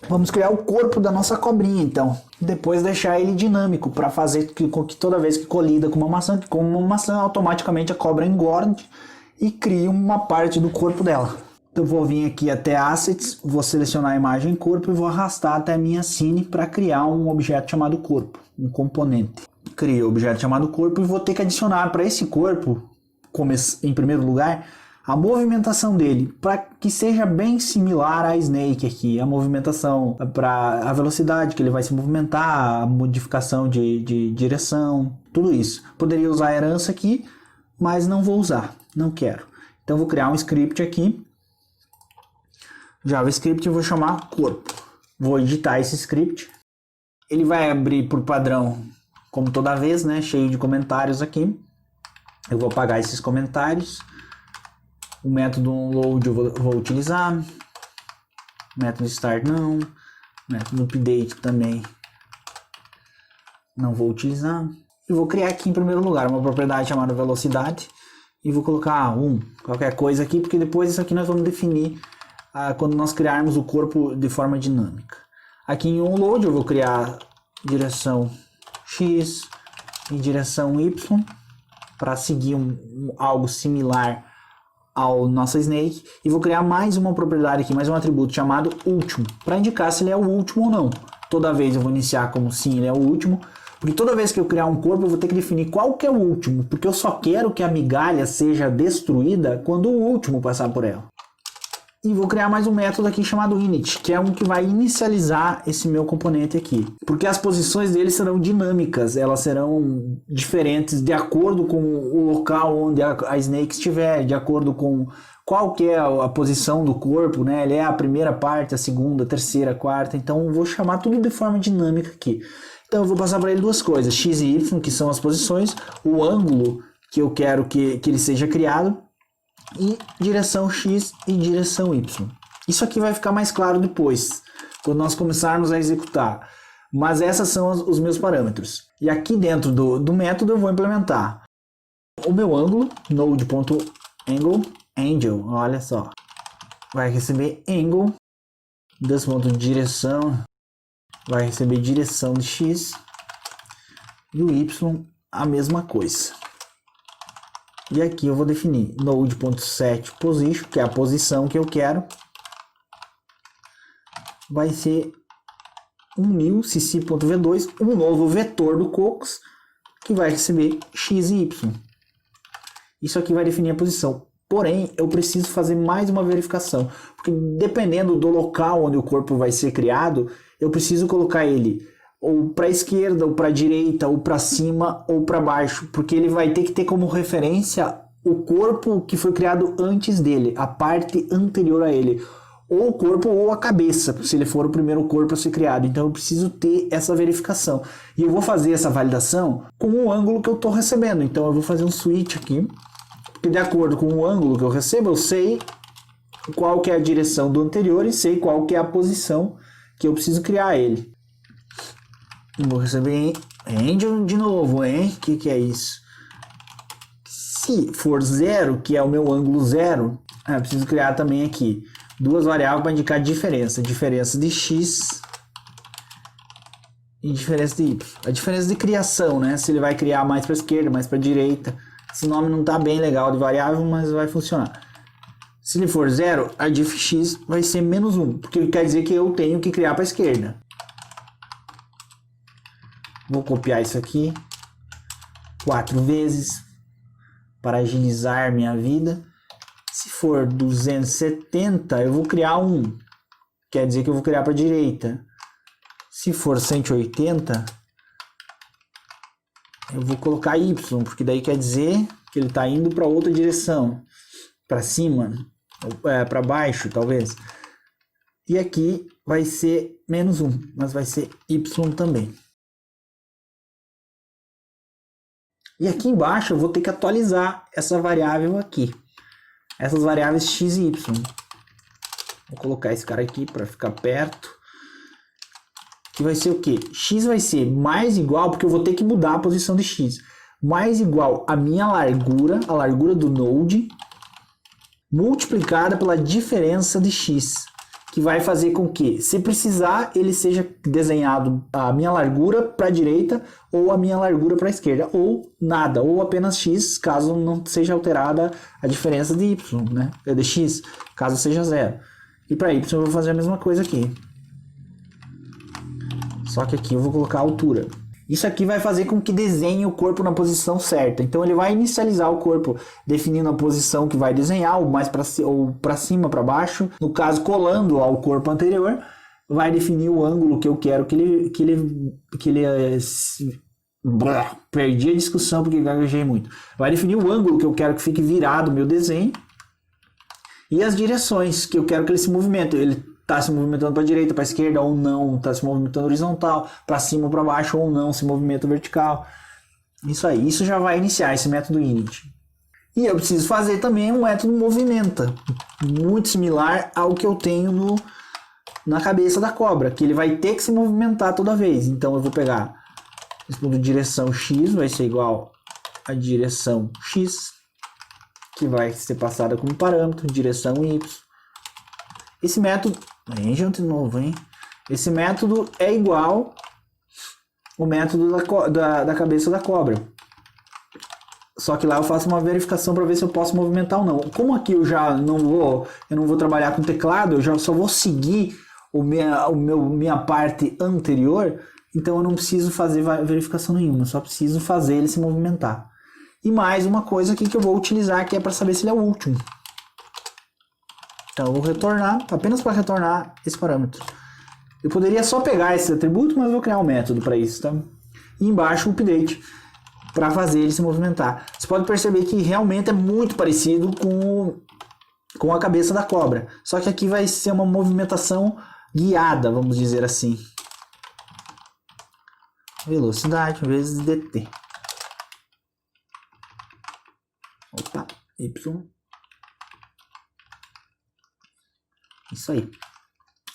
Vamos criar o corpo da nossa cobrinha, então. Depois deixar ele dinâmico, para fazer com que toda vez que colida com uma maçã, que come uma maçã, automaticamente a cobra engorde e crie uma parte do corpo dela. Então vou vir aqui até Assets, vou selecionar a imagem corpo e vou arrastar até a minha scene para criar um objeto chamado corpo, um componente. Crio o objeto chamado corpo e vou ter que adicionar para esse corpo, em primeiro lugar, a movimentação dele, para que seja bem similar à Snake aqui, a movimentação, para a velocidade que ele vai se movimentar, a modificação de direção, tudo isso. Poderia usar a herança aqui, mas não vou usar, não quero. Então vou criar um script aqui, JavaScript, e vou chamar corpo. Vou editar esse script. Ele vai abrir por padrão, como toda vez, né, cheio de comentários aqui. Eu vou apagar esses comentários. O método load eu vou utilizar. Método start não. Método update também não vou utilizar. E vou criar aqui em primeiro lugar uma propriedade chamada velocidade. E vou colocar 1, qualquer coisa aqui, porque depois isso aqui nós vamos definir quando nós criarmos o corpo de forma dinâmica. Aqui em onload eu vou criar direção X e direção Y para seguir algo similar ao nosso Snake, e vou criar mais uma propriedade aqui, mais um atributo chamado último, para indicar se ele é o último ou não. Toda vez eu vou iniciar como sim, ele é o último, porque toda vez que eu criar um corpo eu vou ter que definir qual que é o último, porque eu só quero que a migalha seja destruída quando o último passar por ela. E vou criar mais um método aqui chamado init, que é um que vai inicializar esse meu componente aqui. Porque as posições dele serão dinâmicas, elas serão diferentes de acordo com o local onde a Snake estiver, de acordo com qual que é a posição do corpo, né? Ele é a primeira parte, a segunda, a terceira, a quarta, então eu vou chamar tudo de forma dinâmica aqui. Então eu vou passar para ele duas coisas, x e y, que são as posições, o ângulo que eu quero que ele seja criado, e direção X e direção Y. Isso aqui vai ficar mais claro depois, quando nós começarmos a executar. Mas esses são os meus parâmetros. E aqui dentro do método eu vou implementar o meu ângulo, node.angle, olha só. Vai receber angle, desse ponto de direção, vai receber direção de X, e o Y a mesma coisa. E aqui eu vou definir node.setPosition, que é a posição que eu quero. Vai ser um new cc.v2, um novo vetor do Cocos, que vai receber x e y. Isso aqui vai definir a posição. Porém, eu preciso fazer mais uma verificação, porque dependendo do local onde o corpo vai ser criado, eu preciso colocar ele ou para a esquerda, ou para a direita, ou para cima, ou para baixo, porque ele vai ter que ter como referência o corpo que foi criado antes dele, a parte anterior a ele, ou o corpo ou a cabeça, se ele for o primeiro corpo a ser criado. Então eu preciso ter essa verificação, e eu vou fazer essa validação com o ângulo que eu estou recebendo. Então eu vou fazer um switch aqui, porque de acordo com o ângulo que eu recebo, eu sei qual que é a direção do anterior e sei qual que é a posição que eu preciso criar ele. Vou receber Angel de novo, hein? O que é isso? Se for 0, que é o meu ângulo 0, eu preciso criar também aqui duas variáveis para indicar diferença. Diferença de x e diferença de y. A diferença de criação, né? Se ele vai criar mais para a esquerda, mais para a direita. Esse nome não está bem legal de variável, mas vai funcionar. Se ele for 0, a diff x vai ser menos 1, porque quer dizer que eu tenho que criar para a esquerda. Vou copiar isso aqui 4 vezes para agilizar minha vida. Se for 270, eu vou criar 1. Quer dizer que eu vou criar para a direita. Se for 180, eu vou colocar Y, porque daí quer dizer que ele está indo para outra direção. Para cima, para baixo talvez. E aqui vai ser menos 1, mas vai ser Y também. E aqui embaixo eu vou ter que atualizar essa variável aqui. Essas variáveis x e y. Vou colocar esse cara aqui para ficar perto. Que vai ser o quê? X vai ser mais igual, porque eu vou ter que mudar a posição de x. Mais igual a minha largura, a largura do node, multiplicada pela diferença de x. que vai fazer com que, se precisar, ele seja desenhado a minha largura para a direita ou a minha largura para a esquerda, ou nada, ou apenas x, caso não seja alterada a diferença de y, né? De x, caso seja zero. E para y eu vou fazer a mesma coisa aqui. Só que aqui eu vou colocar a altura. Isso aqui vai fazer com que desenhe o corpo na posição certa. Então ele vai inicializar o corpo definindo a posição que vai desenhar, ou mais para cima, para baixo. No caso, colando ao corpo anterior, vai definir o ângulo que eu quero que ele perdi a discussão porque gaguejei muito. Vai definir o ângulo que eu quero que fique virado o meu desenho e as direções que eu quero que ele se movimente. Ele está se movimentando para a direita, para a esquerda ou não, está se movimentando horizontal, para cima ou para baixo ou não, se movimenta vertical. Isso aí, isso já vai iniciar esse método init. E eu preciso fazer também um método movimenta, muito similar ao que eu tenho na cabeça da cobra, que ele vai ter que se movimentar toda vez. Então eu vou pegar esse ponto de direção x, vai ser igual a direção x, que vai ser passada como parâmetro, direção y. Esse método, de novo, hein? Esse método é igual o método da cabeça da cobra. Só que lá eu faço uma verificação para ver se eu posso movimentar ou não. Como aqui eu não vou trabalhar com teclado, eu já só vou seguir minha parte anterior, então eu não preciso fazer verificação nenhuma, só preciso fazer ele se movimentar. E mais uma coisa aqui que eu vou utilizar, que é para saber se ele é o último. Então eu vou retornar, apenas para retornar esse parâmetro. Eu poderia só pegar esse atributo, mas eu vou criar um método para isso, tá? E embaixo o update, para fazer ele se movimentar. Você pode perceber que realmente é muito parecido com a cabeça da cobra. Só que aqui vai ser uma movimentação guiada, vamos dizer assim. Velocidade vezes dt. Opa, y. Isso aí.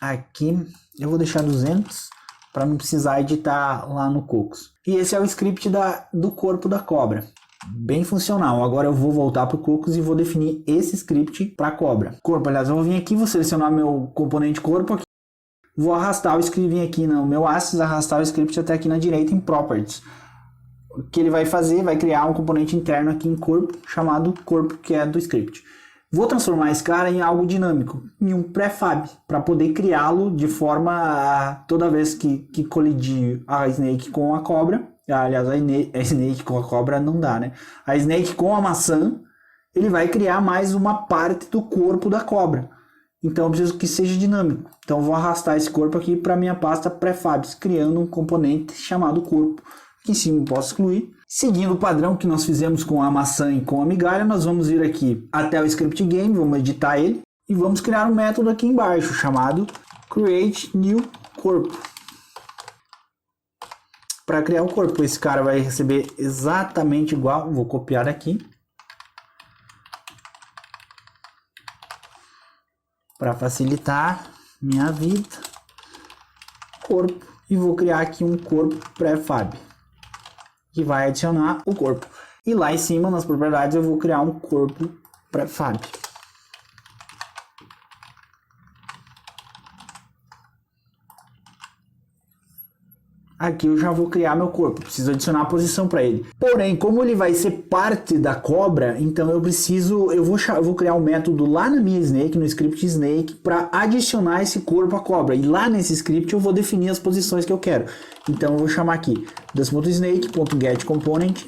Aqui eu vou deixar 200 para não precisar editar lá no Cocos. E esse é o script do corpo da cobra. Bem funcional. Agora eu vou voltar para o Cocos e vou definir esse script para a cobra. Corpo, aliás, eu vou vir aqui, vou selecionar meu componente corpo aqui. Vou arrastar o script, vir aqui no meu Axis, arrastar o script até aqui na direita em Properties. O que ele vai fazer, vai criar um componente interno aqui em corpo, chamado corpo, que é do script. Vou transformar esse cara em algo dinâmico, em um prefab, para poder criá-lo de forma a toda vez que colidir a Snake com a cobra, aliás, a Snake com a cobra não dá, né? A Snake com a maçã, ele vai criar mais uma parte do corpo da cobra. Então eu preciso que seja dinâmico. Então eu vou arrastar esse corpo aqui para minha pasta prefabs, criando um componente chamado corpo. Aqui em cima eu posso excluir. Seguindo o padrão que nós fizemos com a maçã e com a migalha, nós vamos vir aqui até o script game, vamos editar ele e vamos criar um método aqui embaixo chamado create new corpo. Para criar o corpo, esse cara vai receber exatamente igual, vou copiar aqui. Para facilitar minha vida, corpo, e vou criar aqui um corpo prefab que vai adicionar o corpo. E lá em cima, nas propriedades, eu vou criar um corpo prefab. Aqui eu já vou criar meu corpo, preciso adicionar a posição para ele. Porém, como ele vai ser parte da cobra, então eu vou criar um método lá na minha Snake, no script Snake, para adicionar esse corpo à cobra. E lá nesse script eu vou definir as posições que eu quero. Então eu vou chamar aqui this.snake.getComponent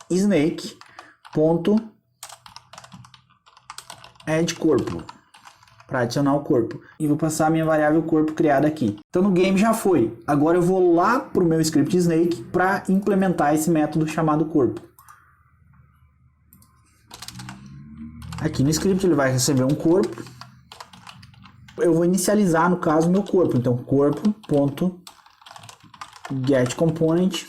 snake.addCorpo para adicionar o corpo. E vou passar a minha variável corpo criada aqui. Então no game já foi. Agora eu vou lá para o meu script Snake para implementar esse método chamado corpo. Aqui no script ele vai receber um corpo. Eu vou inicializar, no caso, meu corpo. Então corpo.getComponent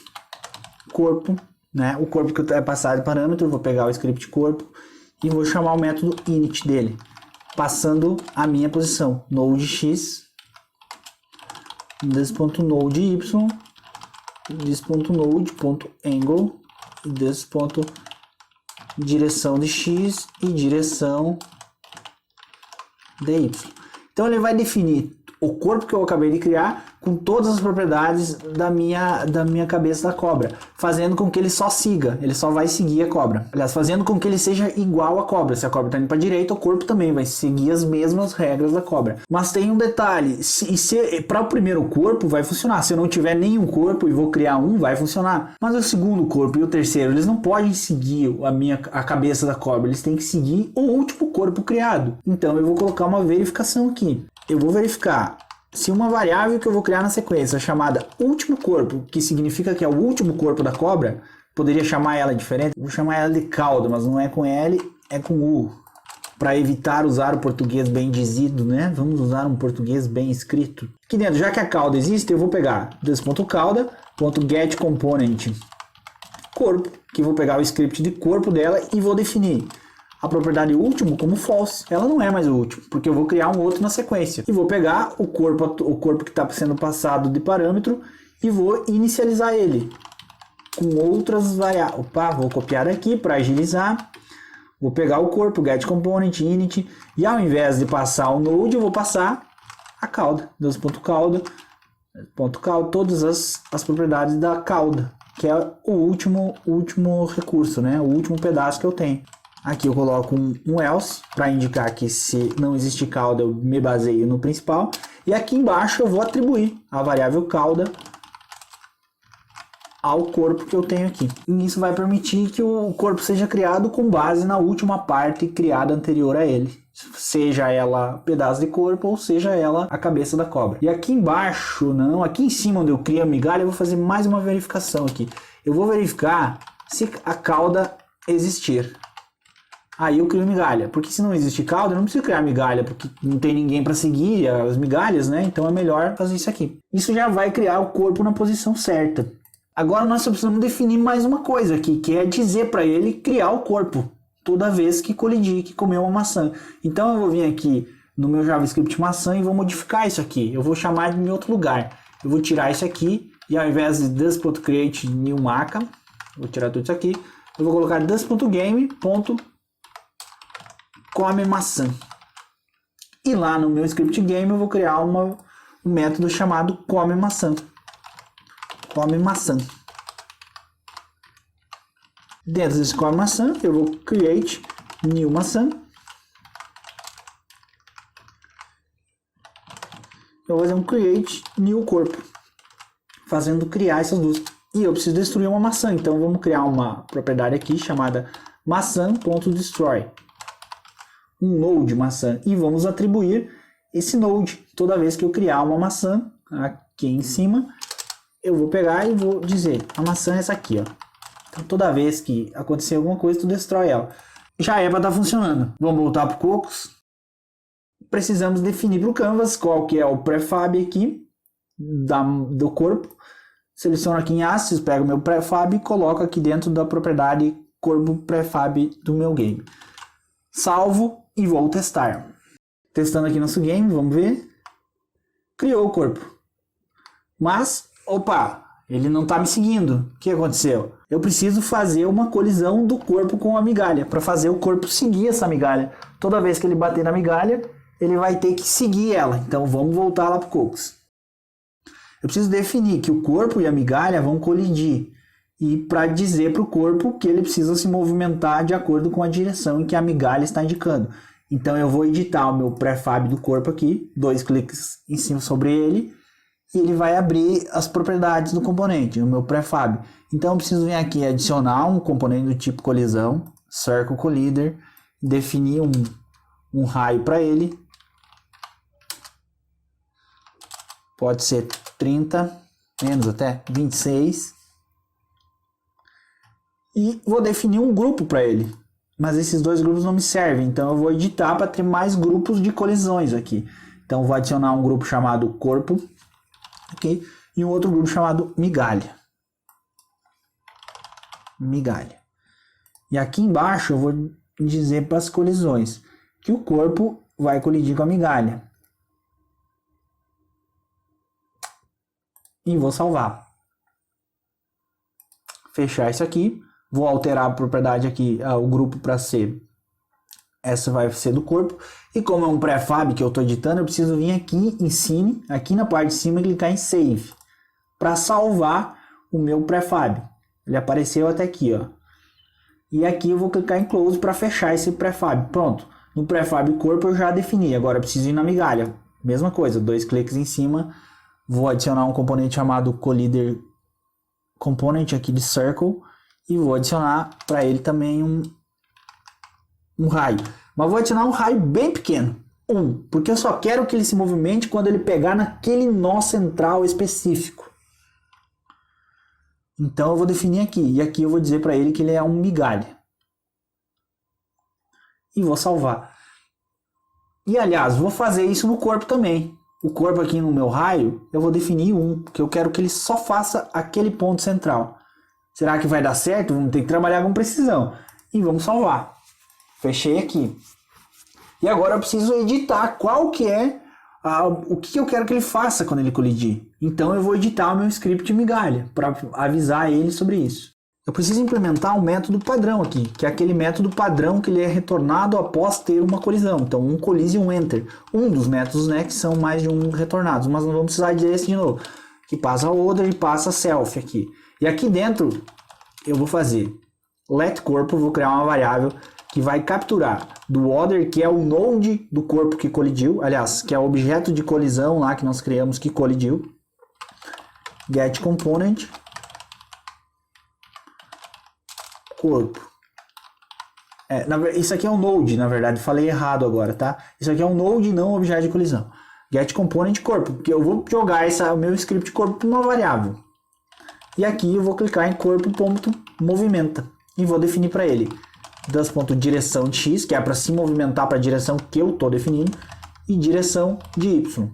corpo, né? O corpo que é passado de parâmetro, eu vou pegar o script corpo e vou chamar o método init dele, passando a minha posição, node x, this.node y, this.node.angle, this.direção de x e direção de y. Então ele vai definir o corpo que eu acabei de criar com todas as propriedades da minha cabeça da cobra, fazendo com que ele só siga, ele só vai seguir a cobra. Aliás, fazendo com que ele seja igual à cobra. Se a cobra está indo para a direita, o corpo também vai seguir as mesmas regras da cobra. Mas tem um detalhe, para o primeiro corpo vai funcionar. Se eu não tiver nenhum corpo e vou criar um, vai funcionar. Mas o segundo corpo e o terceiro, eles não podem seguir a cabeça da cobra, eles têm que seguir o último corpo criado. Então eu vou colocar uma verificação aqui. Eu vou verificar se uma variável que eu vou criar na sequência chamada último corpo, que significa que é o último corpo da cobra, poderia chamar ela diferente. Vou chamar ela de cauda, mas não é com L, é com U. Para evitar usar o português bem dizido, né? Vamos usar um português bem escrito. Aqui dentro, já que a cauda existe, eu vou pegar this.cauda.getComponent corpo, que vou pegar o script de corpo dela e vou definir a propriedade último como false. Ela não é mais o último, porque eu vou criar um outro na sequência. E vou pegar o corpo que está sendo passado de parâmetro e vou inicializar ele com outras variáveis. Opa, vou copiar aqui para agilizar. Vou pegar o corpo, getComponent, init, e ao invés de passar o node, eu vou passar a cauda. Deus.cauda, todas as propriedades da cauda, que é o último recurso, né? O último pedaço que eu tenho. Aqui eu coloco um else para indicar que se não existe cauda eu me baseio no principal. E aqui embaixo eu vou atribuir a variável cauda ao corpo que eu tenho aqui. E isso vai permitir que o corpo seja criado com base na última parte criada anterior a ele. Seja ela pedaço de corpo ou seja ela a cabeça da cobra. E aqui embaixo, não, aqui em cima onde eu crio a migalha, eu vou fazer mais uma verificação aqui. Eu vou verificar se a cauda existir. Aí eu crio migalha, porque se não existe cauda, eu não preciso criar migalha, porque não tem ninguém para seguir as migalhas, né? Então é melhor fazer isso aqui. Isso já vai criar o corpo na posição certa. Agora nós só precisamos definir mais uma coisa aqui, que é dizer para ele criar o corpo toda vez que colidir, que comer uma maçã. Então eu vou vir aqui no meu JavaScript maçã e vou modificar isso aqui. Eu vou chamar de em outro lugar. Eu vou tirar isso aqui e ao invés de this.create new maca, vou tirar tudo isso aqui, eu vou colocar this.game. Come maçã. E lá no meu script game eu vou criar um método chamado come maçã. Come maçã. Dentro desse come maçã eu vou create new maçã. Eu vou fazer um create new corpo, fazendo criar essas duas. E eu preciso destruir uma maçã, então vamos criar uma propriedade aqui chamada maçã.destroy. Um node maçã e vamos atribuir esse node toda vez que eu criar uma maçã aqui em cima. Eu vou pegar e vou dizer a maçã é essa aqui, ó. Então toda vez que acontecer alguma coisa tu destrói ela. Já é para estar funcionando. Vamos voltar para o Cocos. Precisamos definir para o Canvas qual que é o prefab aqui do corpo. Seleciono aqui em Assets, pego o meu prefab e coloco aqui dentro da propriedade corpo prefab do meu game. Salvo e vou testar. Testando aqui nosso game, vamos ver. Criou o corpo. Mas, opa, ele não está me seguindo. O que aconteceu? Eu preciso fazer uma colisão do corpo com a migalha, para fazer o corpo seguir essa migalha. Toda vez que ele bater na migalha, ele vai ter que seguir ela. Então vamos voltar lá para o Cocos. Eu preciso definir que o corpo e a migalha vão colidir. E para dizer para o corpo que ele precisa se movimentar de acordo com a direção em que a migalha está indicando. Então eu vou editar o meu prefab do corpo aqui, 2 cliques em cima sobre ele, e ele vai abrir as propriedades do componente, o meu prefab. Então eu preciso vir aqui e adicionar um componente do tipo colisão, Circle Collider, definir um raio para ele. Pode ser 30, menos até 26. E vou definir um grupo para ele. Mas esses dois grupos não me servem, então eu vou editar para ter mais grupos de colisões aqui. Então vou adicionar um grupo chamado corpo aqui, e um outro grupo chamado migalha. Migalha. E aqui embaixo eu vou dizer para as colisões que o corpo vai colidir com a migalha. E vou salvar. Fechar isso aqui. Vou alterar a propriedade aqui, o grupo para ser essa vai ser do corpo. E como é um prefab que eu estou editando, eu preciso vir aqui em cima, aqui na parte de cima, e clicar em Save, para salvar o meu prefab. Ele apareceu até aqui, ó. E aqui eu vou clicar em Close para fechar esse prefab. Pronto. No prefab corpo eu já defini. Agora eu preciso ir na migalha. Mesma coisa, 2 cliques em cima. Vou adicionar um componente chamado Collider Component aqui de Circle. E vou adicionar para ele também um raio. Mas vou adicionar um raio bem pequeno. Porque eu só quero que ele se movimente quando ele pegar naquele nó central específico. Então eu vou definir aqui. E aqui eu vou dizer para ele que ele é um migalha. E vou salvar. E aliás, vou fazer isso no corpo também. O corpo aqui no meu raio, eu vou definir porque eu quero que ele só faça aquele ponto central. Será que vai dar certo? Vamos ter que trabalhar com precisão. E vamos salvar. Fechei aqui. E agora eu preciso editar qual que é o que eu quero que ele faça quando ele colidir. Então eu vou editar o meu script migalha para avisar ele sobre isso. Eu preciso implementar um método padrão aqui, que é aquele método padrão que ele é retornado após ter uma colisão. Então um collision e um enter. Um dos métodos, né, que são mais de um retornados, mas não vamos precisar desse de novo. Que passa order e passa self aqui. E aqui dentro eu vou fazer let corpo, vou criar uma variável que vai capturar do order, que é o node do corpo que colidiu, aliás, que é o objeto de colisão lá que nós criamos que colidiu. Get component corpo. Isso aqui é um node, na verdade, falei errado agora, tá? Isso aqui é um node, não objeto de colisão. Get component corpo, porque eu vou jogar o meu script corpo para uma variável. E aqui eu vou clicar em corpo.movimenta e vou definir para ele direção de x, que é para se movimentar para a direção que eu estou definindo, e direção de y.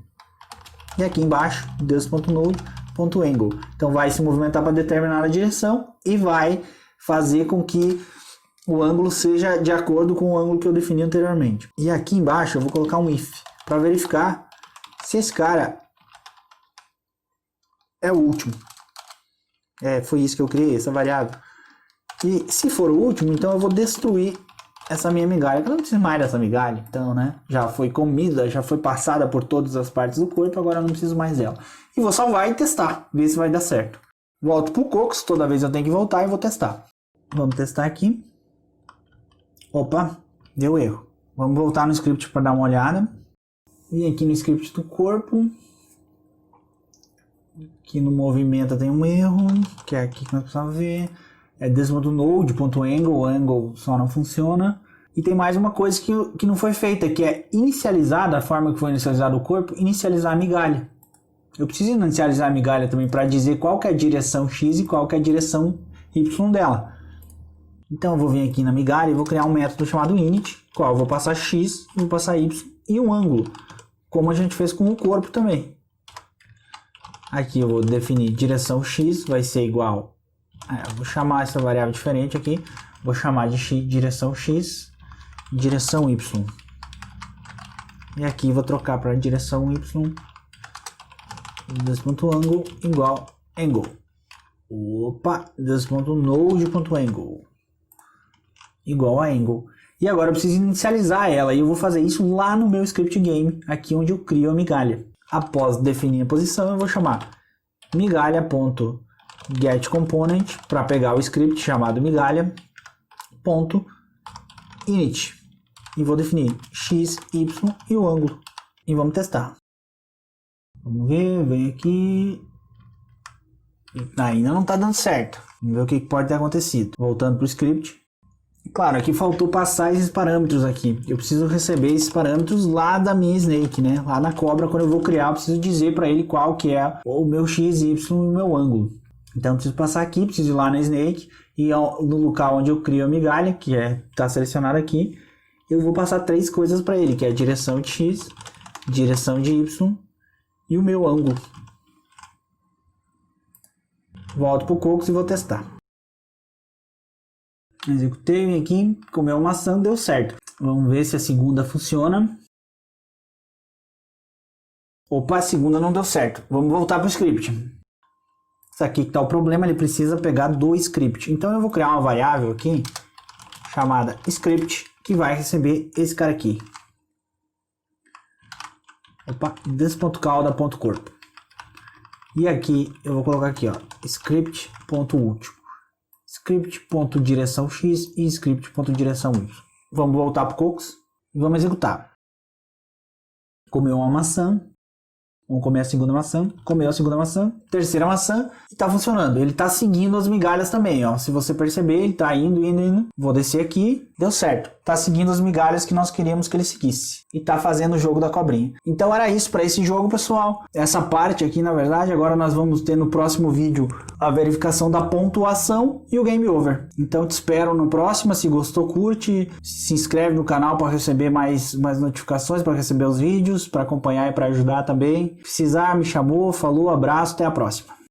E aqui embaixo, node.angle. Então vai se movimentar para determinada direção e vai fazer com que o ângulo seja de acordo com o ângulo que eu defini anteriormente. E aqui embaixo eu vou colocar um if para verificar se esse cara é o último. Foi isso que eu criei, essa variável. E se for o último, então eu vou destruir essa minha migalha. Eu não preciso mais dessa migalha, então, né? Já foi comida, já foi passada por todas as partes do corpo, agora eu não preciso mais dela. E vou salvar e testar, ver se vai dar certo. Volto pro Cocos, toda vez eu tenho que voltar e vou testar. Vamos testar aqui. Opa, deu erro. Vamos voltar no script para dar uma olhada. E aqui no script do corpo. Aqui no movimento tem um erro, que é aqui que nós precisamos ver. É node.angle, angle só não funciona. E tem mais uma coisa que não foi feita, que é inicializar, da forma que foi inicializado o corpo, inicializar a migalha. Eu preciso inicializar a migalha também para dizer qual que é a direção x e qual que é a direção y dela. Então eu vou vir aqui na migalha e vou criar um método chamado init, qual eu vou passar x, vou passar y e um ângulo, como a gente fez com o corpo também. Aqui eu vou definir direção x, vai ser igual, eu vou chamar essa variável diferente aqui, vou chamar de direção x, direção y. E aqui vou trocar para direção y, this.angle igual angle. Opa, this.node.angle igual a angle. E agora eu preciso inicializar ela, e eu vou fazer isso lá no meu script game, aqui onde eu crio a migalha. Após definir a posição, eu vou chamar migalha.getComponent para pegar o script chamado migalha.init e vou definir x, y e o ângulo. E vamos testar. Vamos ver, vem aqui. Ainda não está dando certo. Vamos ver o que pode ter acontecido. Voltando para o script. Claro, aqui faltou passar esses parâmetros aqui. Eu preciso receber esses parâmetros lá da minha snake, né? Lá na cobra, quando eu vou criar, eu preciso dizer para ele qual que é o meu x, y e o meu ângulo. Então eu preciso passar aqui, preciso ir lá na snake e no local onde eu crio a migalha, que está selecionado aqui, eu vou passar 3 coisas para ele, que é a direção de x, direção de y e o meu ângulo. Volto para o Cocos e vou testar. Executei aqui, comeu uma maçã, deu certo. Vamos ver se a segunda funciona. Opa, a segunda não deu certo. Vamos voltar para o script. Isso aqui que está o problema, ele precisa pegar do script. Então eu vou criar uma variável aqui chamada script que vai receber esse cara aqui. Opa, des.cauda.corpo. E aqui eu vou colocar aqui, ó, script.último, script.direção x e script.direção y. Vamos voltar para o Cocos e vamos executar. Comeu uma maçã. Vamos comer a segunda maçã, comeu a segunda maçã, terceira maçã e tá funcionando. Ele tá seguindo as migalhas também, ó. Se você perceber, ele tá indo. Vou descer aqui, deu certo. Tá seguindo as migalhas que nós queríamos que ele seguisse. E tá fazendo o jogo da cobrinha. Então era isso para esse jogo, pessoal. Essa parte aqui, na verdade, agora nós vamos ter no próximo vídeo a verificação da pontuação e o game over. Então te espero no próximo. Se gostou, curte, se inscreve no canal para receber mais notificações, para receber os vídeos, para acompanhar e para ajudar também. Precisar, me chamou, falou, abraço, até a próxima.